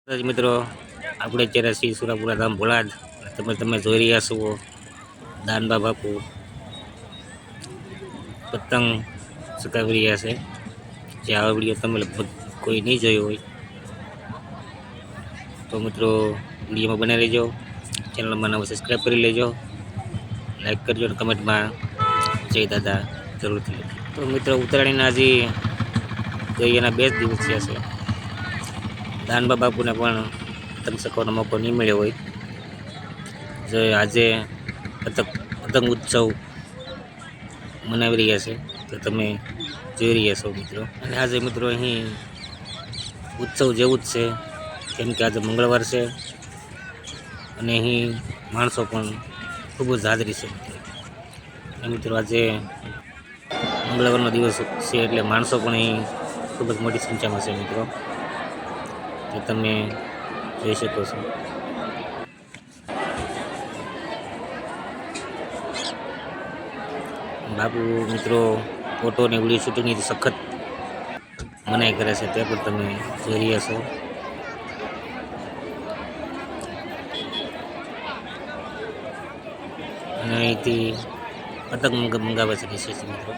મિત્રો આપણે અત્યારે શ્રી સુરાપુરા ધામ ભોળાદ તમે જોઈ રહ્યા છો દાનબા બાપુ પતંગ ચગાવી રહ્યા છે. જે આ વિડીયો તમે લગભગ કોઈ નહીં જોયો હોય તો મિત્રો વિડીયોમાં બને રહેજો. ચેનલમાં નવો સબસ્ક્રાઈબ કરી લેજો, લાઈક કરજો અને કમેન્ટમાં જય દાદા જરૂરથી લખજો. તો મિત્રો ઉત્તરાયણના હજી તો એના 2 જ દિવસ થયા છે. દાનબા બાપુને પણ પતંગ ચગાવવાનો મોકો નહીં મળ્યો હોય. જે આજે પતંગ ઉત્સવ મનાવી રહ્યા છે તો તમે જોઈ રહ્યા છો મિત્રો. અને આજે મિત્રો અહીં ઉત્સવ જેવું જ છે, કેમ કે આજે મંગળવાર છે અને અહીં માણસો પણ ખૂબ જ હાજરી છે અને મિત્રો આજે મંગળવારનો દિવસ છે એટલે માણસો પણ અહીં ખૂબ જ મોટી સંખ્યામાં છે મિત્રો, તો તમે જોઈ શકો છો. બાપુ મિત્રો ફોટો અને વિડીયો શૂટિંગની સખત મનાઈ કરે છે, તે પણ તમે જોઈ રહ્યા છો. અને અહીંથી પતંગ મંગાવે છે વિશેષ મિત્રો.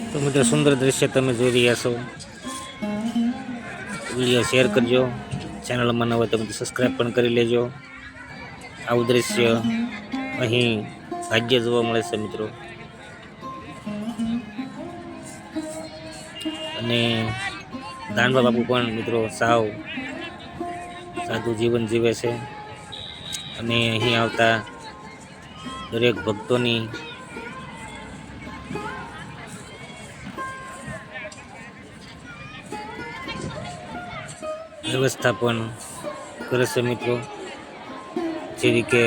તો મિત્રો સુંદર દ્રશ્ય તમે જોઈ રહ્યા છો. વિડીયો શેર કરજો, ચેનલમાં ન હોય તો સબસ્ક્રાઈબ પણ કરી લેજો. આવું દ્રશ્ય અહીં ભાગ્ય જોવા મળે છે મિત્રો. અને દાનબા બાપુ પણ મિત્રો સાવ સાદું જીવન જીવે છે અને અહીં આવતા દરેક ભક્તોની વ્યવસ્થા પણ કરે છે મિત્રો, જેવી કે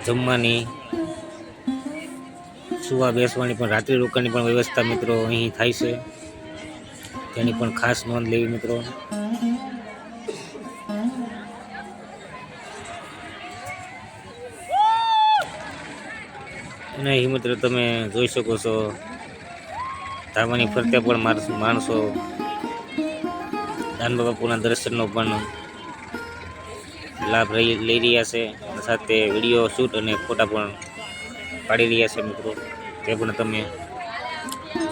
જમવાની, સુવા બેસવાની પણ, રાત્રિ રોકાણની પણ વ્યવસ્થા મિત્રો અહીં થાય છે, તેની પણ ખાસ નોંધ લેવી મિત્રો. અને અહીં મિત્રો તમે જોઈ શકો છો ધાબાની ફરતે પણ માણસો દાનબા બાપુના દર્શનનો પણ લાભ લઈ રહ્યા છે અને સાથે વિડીયો શૂટ અને ફોટા પણ પાડી રહ્યા છે મિત્રો, તે પણ તમે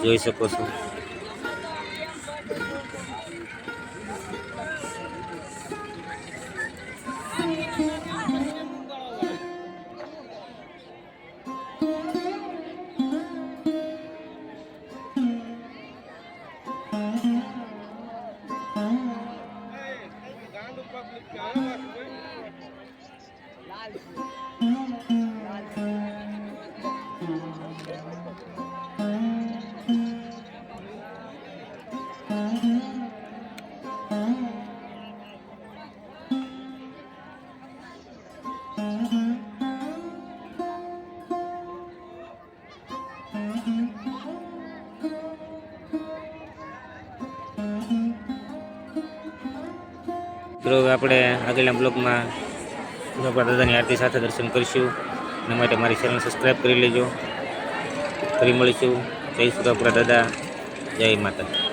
જોઈ શકો છો. મિત્રો આપણે આગળના બ્લોગમાં સુરાપુરા દાદાની આરતી સાથે દર્શન કરીશું. એના માટે મારી ચેનલ સબસ્ક્રાઈબ કરી લેજો. ફરી મળીશું. જય સુરાપુરા દાદા, જય માતા.